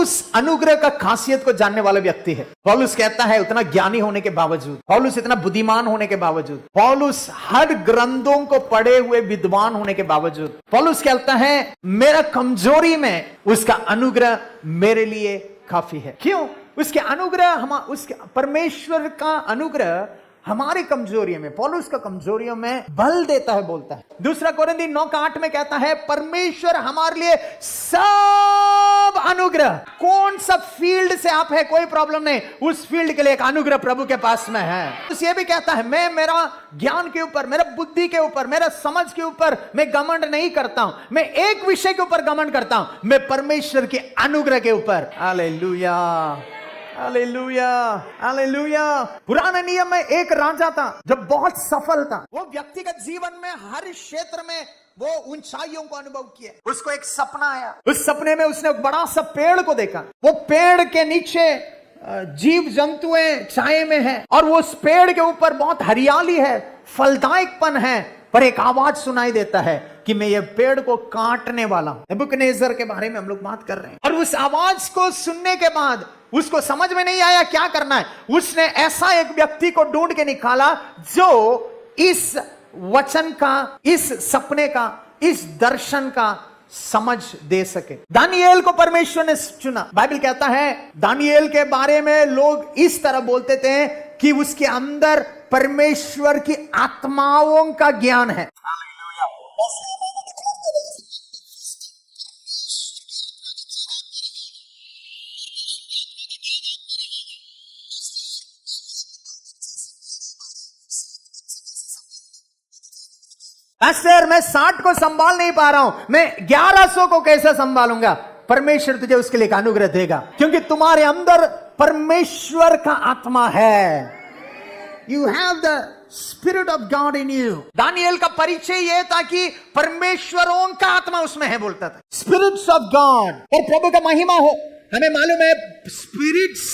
पौलुस अनुग्रह का खासियत को जानने वाला व्यक्ति है। पौलुस कहता है उतना ज्ञानी होने के बावजूद, पौलुस इतना बुद्धिमान होने के बावजूद, पौलुस हर ग्रंथों को पढ़े हुए विद्वान होने के बावजूद, पौलुस कहता है मेरा कमजोरी में उसका अनुग्रह मेरे लिए काफी है। क्यों? उसके अनुग्रह, उसके परमेश्वर का अनुग्रह हमारी कमजोरियों में, पौलुस का कमजोरियों में बल देता है। बोलता है 2 कोरिन्थी 9:8 में कहता है परमेश्वर हमारे लिए सब अनुग्रह, कौन सा फील्ड से आप है कोई प्रॉब्लम नहीं, उस फील्ड के लिए एक अनुग्रह प्रभु के पास में है। उस ये भी कहता है मैं मेरा ज्ञान के ऊपर, मेरा बुद्धि के ऊपर, मेरा समझ के ऊपर मैं घमंड नहीं करता हूं, मैं एक विषय के ऊपर घमंड करता हूं, मैं परमेश्वर के अनुग्रह के ऊपर। Hallelujah, hallelujah, hallelujah. पुराने नियम में एक राजा था जो बहुत सफल था। वो व्यक्तिगत जीवन में हर क्षेत्र में वो ऊंचाइयों को अनुभव किया। उसको एक सपना आया, उस सपने में उसने एक बड़ा सा पेड़ को देखा। वो पेड़ के नीचे जीव जंतुएं छाए में हैं और वो उस पेड़ के ऊपर बहुत हरियाली है, फलदायकपन है, पर एक आवाज सुनाई देता है कि मैं ये पेड़ को काटने वाला हूं। नेबुकदनेस्सर के बारे में हम लोग बात कर रहे हैं। और उस आवाज को सुनने के बाद उसको समझ में नहीं आया क्या करना है। उसने ऐसा एक व्यक्ति को ढूंढ के निकाला जो इस वचन का, इस सपने का, इस दर्शन का समझ दे सके। दानियेल को परमेश्वर ने चुना। बाइबल कहता है दानियेल के बारे में लोग इस तरह बोलते थे कि उसके अंदर परमेश्वर की आत्माओं का ज्ञान है। पास्टर मैं 60 को संभाल नहीं पा रहा हूं, मैं 1100 को कैसे संभालूंगा? परमेश्वर तुझे उसके लिए अनुग्रह देगा, क्योंकि तुम्हारे अंदर परमेश्वर का आत्मा है। You have the Spirit of God in you. Daniel का परिचय यह था कि परमेश्वरों का आत्मा उसमें है, बोलता था Spirits of God। और प्रभु का महिमा हो। हमें मालूम है स्पिरिट्स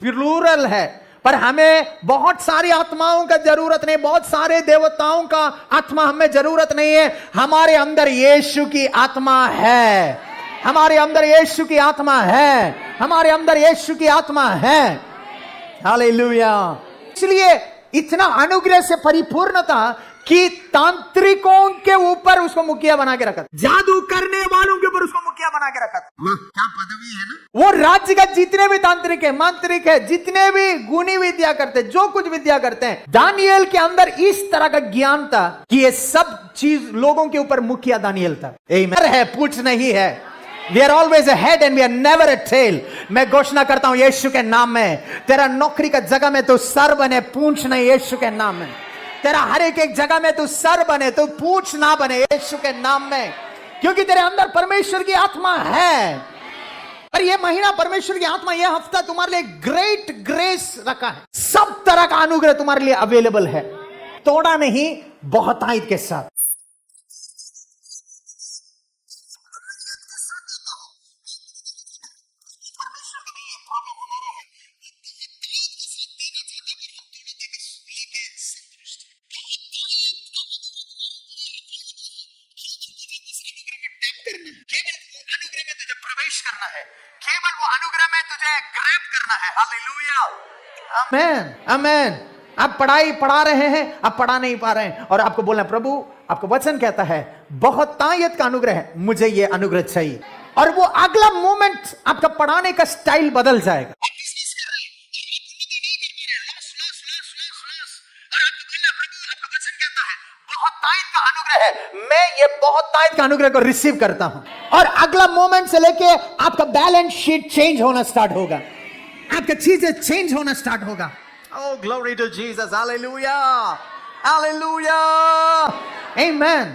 प्लूरल है, पर हमें बहुत सारी आत्माओं का जरूरत नहीं, बहुत सारे देवताओं का आत्मा हमें जरूरत नहीं है। हमारे अंदर यीशु की आत्मा है, हमारे अंदर यीशु की आत्मा है, हमारे अंदर यीशु की आत्मा है। हालेलुया। इसलिए इतना अनुग्रह से परिपूर्ण था कि तांत्रिकों के ऊपर उसको मुखिया बना के रखा, जादू करने वालों के ऊपर उसको मुखिया बना के रखा। क्या पदवी है ना। वो राज्य का जितने भी तांत्रिक है, मांत्रिक है, जितने भी गुनी विद्या करते, जो कुछ विद्या करते हैं, दानियेल के अंदर इस तरह का ज्ञान था कि ये सब चीज लोगों के ऊपर मुखिया दानियेल था। आमीन है, पूछ नहीं है। We are always a head and we are never a tail। मैं घोषणा करता हूं यीशु के नाम में, तेरा नौकरी का जगह में तू सर बने, पूंछ नहीं, यीशु के नाम में। तेरा हर एक जगह में तू सर बने, तू पूंछ ना बने, यीशु के नाम में, क्योंकि तेरे अंदर परमेश्वर की आत्मा है। और ये महीना परमेश्वर की आत्मा, ये हफ्ता तुम्हारे लिए ग्रेट ग्रेस रखा है। सब तरह का अनुग्रह तुम्हारे लिए अवेलेबल है, तोड़ा नहीं, बहुतायत के साथ। केवल वो अनुग्रह में तुझे ग्रैब करना है। हालेलुया, आमेन, आमेन। आप पढ़ाई पढ़ा रहे हैं, आप पढ़ा नहीं पा रहे हैं, और आपको बोलना प्रभु आपको वचन कहता है बहुतायत का अनुग्रह है, मुझे ये अनुग्रह चाहिए, और वो अगला मोमेंट आपका पढ़ाने का स्टाइल बदल जाएगा। मैं ये बहुतायत का अनुग्रह को रिसीव करता हूं, और अगला मोमेंट से लेके आपका बैलेंस शीट चेंज होना स्टार्ट होगा, आपका चीजें चेंज होना स्टार्ट होगा। Oh, glory to Jesus, hallelujah, hallelujah, amen,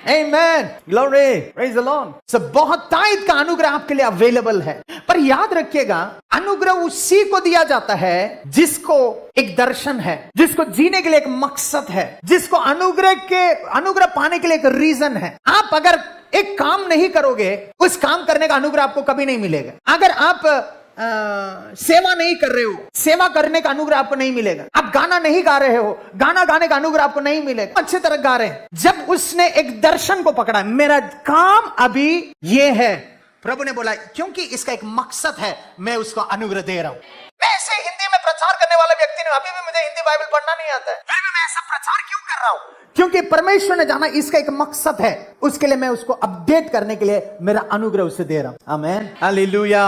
amen, glory, praise the Lord। So बहुतायत का अनुग्रह आपके लिए अवेलेबल है, पर याद रखिएगा अनुग्रह उसी को दिया जाता है जिसको एक दर्शन है, जिसको जीने के लिए एक मकसद है, जिसको अनुग्रह पाने के लिए एक रीजन है। आप अगर एक काम नहीं करोगे, उस काम करने का अनुग्रह आपको कभी नहीं मिलेगा। अगर आप सेवा नहीं कर रहे हो, सेवा करने का अनुग्रह आपको नहीं मिलेगा। आप गाना नहीं गा रहे हो, गाना गाने का अनुग्रह आपको नहीं मिलेगा। अच्छी तरह गा रहे हैं, जब उसने एक दर्शन को पकड़ा, मेरा काम अभी ये है, प्रभु ने बोला क्योंकि इसका एक मकसद है, मैं उसको अनुग्रह दे रहा हूं। मैं ऐसे हिंदी में प्रचार करने वाला व्यक्ति नहीं, अभी भी मुझे हिंदी बाइबल पढ़ना नहीं आता है, फिर भी मैं ऐसा प्रचार क्यों कर रहा हूं? क्योंकि परमेश्वर ने जाना इसका एक मकसद है, उसके लिए मैं उसको अपडेट करने के लिए मेरा अनुग्रह उसे दे रहा हूं। आमीन, हालेलुया।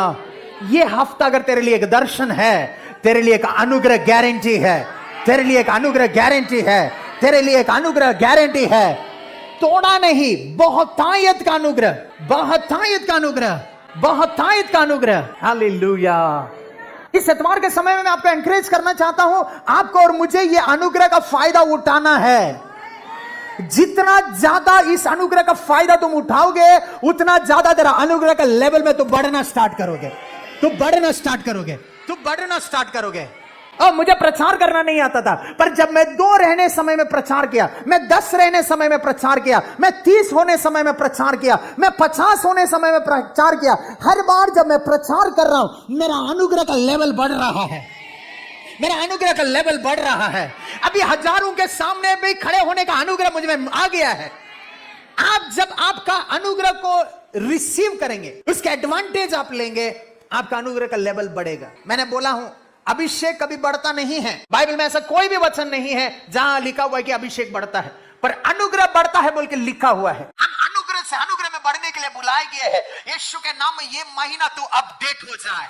ये हफ्ता अगर तेरे लिए एक दर्शन है, तेरे लिए एक अनुग्रह गारंटी है, तेरे लिए एक अनुग्रह गारंटी है, तेरे लिए एक अनुग्रह गारंटी है। तोड़ा नहीं, बहुतायत का अनुग्रह, बहुतायत का अनुग्रह, बहुतायत का अनुग्रह। हालेलुया। इस इतवार के समय में मैं आपको एनकरेज करना चाहता हूं, आपको और मुझे ये अनुग्रह का फायदा उठाना है। जितना ज्यादा इस अनुग्रह का फायदा तुम उठाओगे, उतना ज्यादा तेरा अनुग्रह का लेवल में तुम बढ़ना स्टार्ट करोगे, तुम बढ़ना स्टार्ट करोगे, तुम बढ़ना स्टार्ट करोगे। और मुझे प्रचार करना नहीं आता था, पर जब मैं 2 रहने समय में प्रचार किया, मैं 10 रहने समय में प्रचार किया, मैं 30 होने समय में प्रचार किया, मैं 50 होने समय में प्रचार किया, हर बार जब मैं प्रचार कर रहा हूं, मेरा अनुग्रह का लेवल बढ़ रहा है, मेरा अनुग्रह का लेवल बढ़ रहा है। अभी हजारों के सामने भी खड़े होने का अनुग्रह मुझ में आ गया है। आप जब आपका अनुग्रह को रिसीव करेंगे, उसका एडवांटेज आप लेंगे, आपका अनुग्रह का लेवल बढ़ेगा। मैंने बोला हूं, अभिषेक कभी बढ़ता नहीं है। बाइबल में ऐसा कोई भी वचन नहीं है जहां लिखा हुआ है कि अभिषेक बढ़ता है, पर अनुग्रह बढ़ता है बोल के लिखा हुआ है। हम अनुग्रह से अनुग्रह में बढ़ने के लिए बुलाए गए हैं। यीशु के नाम में ये महीना तू अपडेट हो जाए,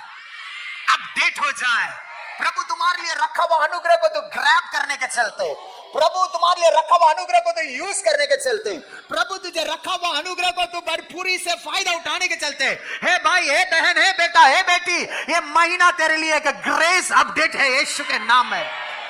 अपडेट हो जाए। प्रभु तुम्हारे लिए रखा हुआ अनुग्रह को तो ग्रैब करने के चलते, प्रभु तुम्हारे लिए रखा हुआ अनुग्रह को तो यूज करने के चलते, प्रभु तुझे रखा हुआ अनुग्रह को तो भरपूरी से फायदा उठाने के चलते। हे भाई, हे बहन, हे बेटा, हे बेटी, ये महीना तेरे लिए एक ग्रेस अपडेट है यीशु के नाम में।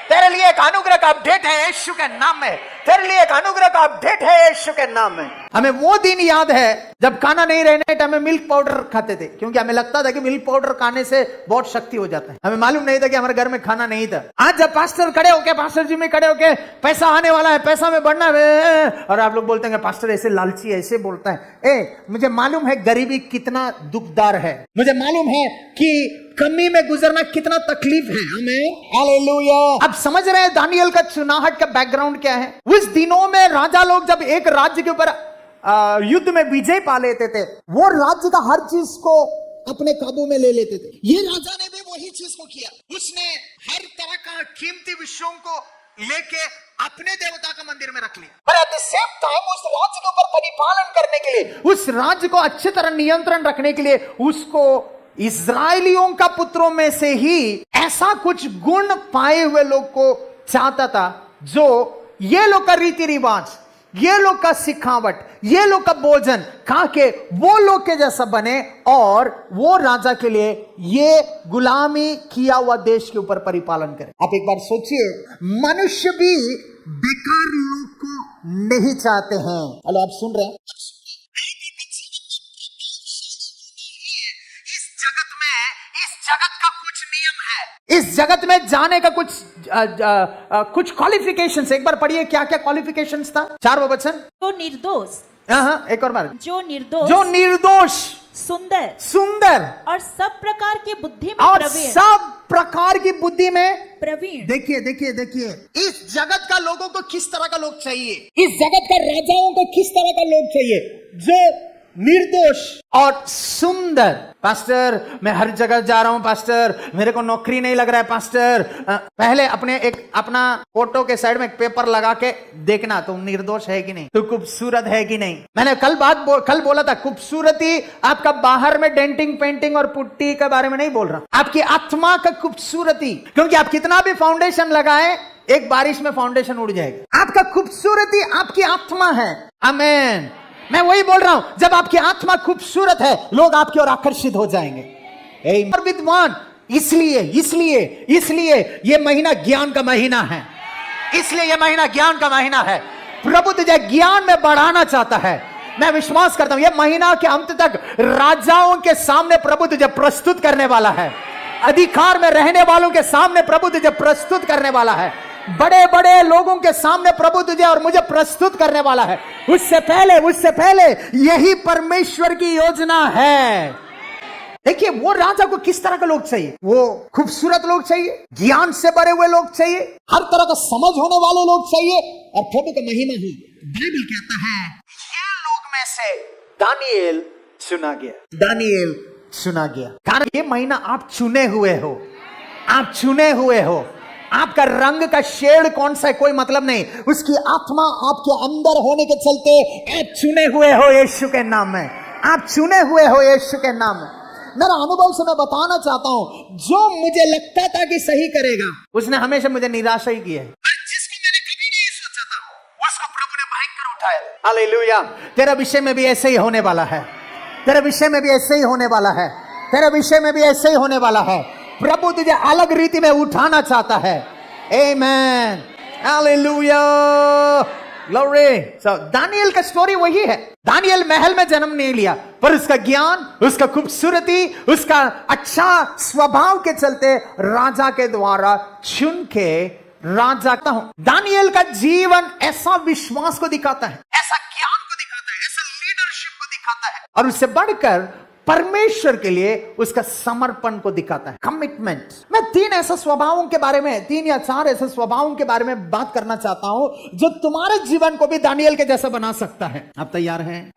तेरे लिए एक अनुग्रह का अपडेट है यीशु के नाम में। तेरे लिए एक अनुग्रह का अपडेट है यीशु के नाम में। हमें वो दिन याद है जब खाना नहीं रहने टाइम में मिल्क पाउडर खाते थे, क्योंकि हमें लगता था कि मिल्क पाउडर खाने से बहुत शक्ति हो जाता है। हमें मालूम नहीं था कि हमारे घर में खाना नहीं था। आज जब पास्टर खड़े होके, पास्टर जी में खड़े होके, पैसा आने वाला है, पैसा में बढ़ना है, और आप लोग बोलते हैं पास्टर ऐसे लालची ऐसे बोलता है। मुझे मालूम है गरीबी कितना दुखदार है, मुझे मालूम है कि कमी में गुजरना कितना तकलीफ है हमें। हालेलुया। अब समझ रहे हैं दानियल का चुनाहट का बैकग्राउंड क्या है। उस दिनों में राजा लोग जब एक राज्य के ऊपर युद्ध में विजय पा लेते थे, वो राज्य का हर चीज को अपने काबू में ले लेते थे। ये राजा ने भी वही चीज को किया। उसने हर तरह का कीमती विषयों को लेके अपने देवता का मंदिर में रख लिया, पर एट द सेम टाइम उस राज्य के ऊपर परिपालन करने के लिए, उस राज्य को अच्छी तरह नियंत्रण रखने के लिए, उसको इस्राएलियों का पुत्रों में से ही ऐसा कुछ गुण पाए हुए लोग को चाहता था, जो ये लोग का रीति रिवाज, ये लोग का सिखावट, ये लोग का भोजन खा के वो लोग के जैसा बने, और वो राजा के लिए ये गुलामी किया हुआ देश के ऊपर परिपालन करे। आप एक बार सोचिए, मनुष्य भी बेकार लोग को नहीं चाहते हैं। हेलो, आप सुन रहे हैं? इस जगत में जाने का कुछ क्वालिफिकेशंस, एक बार पढ़िए क्या क्या क्वालिफिकेशंस था। 4 वचन। जो निर्दोष, एक और बार। जो निर्दोष, जो निर्दोष, सुंदर, सुंदर, और सब प्रकार की बुद्धि में और प्रवीण, सब प्रकार की बुद्धि में प्रवीण। देखिए देखिए देखिए, इस जगत का लोगों को किस तरह का लोग चाहिए, इस जगत का राजाओं को किस तरह का लोग चाहिए, जो निर्दोष और सुंदर। पास्टर, मैं हर जगह जा रहा हूं पास्टर, मेरे को नौकरी नहीं लग रहा है पास्टर। पहले अपना फोटो के साइड में एक पेपर लगा के देखना, तुम निर्दोष है कि नहीं, तू खूबसूरत है कि नहीं। मैंने कल बोला था, खूबसूरती आपका बाहर में डेंटिंग पेंटिंग और पुट्टी के बारे में नहीं बोल रहा, आपकी आत्मा का खूबसूरती। क्योंकि आप कितना भी फाउंडेशन लगाए, एक बारिश में फाउंडेशन उड़ जाएगा। आपका खूबसूरती आपकी आत्मा है। आमीन। मैं वही बोल रहा हूं, जब आपकी आत्मा खूबसूरत है, लोग आपकी ओर आकर्षित हो जाएंगे। और विद्वान, इसलिए ये महीना ज्ञान का महीना है। इसलिए ये महीना ज्ञान का महीना है। प्रभु तुझे ज्ञान में बढ़ाना चाहता है। मैं विश्वास करता हूं, ये महीना के अंत तक राजाओं के सामने प्रभु तुझे प्रस्तुत करने वाला है। अधिकार में रहने वालों के सामने प्रभु तुझे प्रस्तुत करने वाला है। बड़े बड़े लोगों के सामने प्रभु तुझे और मुझे प्रस्तुत करने वाला है। उससे पहले यही परमेश्वर की योजना है। देखिए, वो राजा को किस तरह के लोग चाहिए, वो खूबसूरत लोग चाहिए, ज्ञान से भरे हुए लोग चाहिए, हर तरह का समझ होने वाले लोग चाहिए, और प्रभु का महिमा हो। बाइबल कहता है, ये लोग में से दानिएल चुना गया, दानियेल चुना गया। कारण ये महीना आप चुने हुए हो, आप चुने हुए हो। आपका रंग का शेड कौन सा है कोई मतलब नहीं, उसकी आत्मा आपके अंदर होने के चलते आप चुने हुए हो यीशु के नाम में, आप चुने हुए हो यीशु के नाम में। मेरा अनुभव से मैं बताना चाहता हूं, जो मुझे लगता था कि सही करेगा उसने हमेशा मुझे निराशा ही की है। जिसको मैंने कभी नहीं सोचा था उसको प्रभु ने भयंकर उठाया। हालेलुया। तेरा विषय में भी ऐसे ही होने वाला है, तेरे विषय में भी ऐसे ही होने वाला है, तेरे विषय में भी ऐसे ही होने वाला है। प्रभु तुझे अलग रीति में उठाना चाहता है। आमेन, हालेलुया, ग्लोरी। सो दानियेल का स्टोरी वही है। दानियेल महल में जन्म नहीं लिया, पर उसका ज्ञान, उसका खूबसूरती, उसका अच्छा स्वभाव के चलते राजा के द्वारा चुन के राजा का हूं। दानियेल का जीवन ऐसा विश्वास को दिखाता है, ऐसा ज्ञान को दिखाता है, ऐसा लीडरशिप को दिखाता है, और उससे बढ़कर परमेश्वर के लिए उसका समर्पण को दिखाता है, कमिटमेंट। मैं 3 ऐसे स्वभावों के बारे में, 3 या 4 ऐसे स्वभावों के बारे में बात करना चाहता हूं जो तुम्हारे जीवन को भी दानियेल के जैसा बना सकता है। आप तैयार हैं?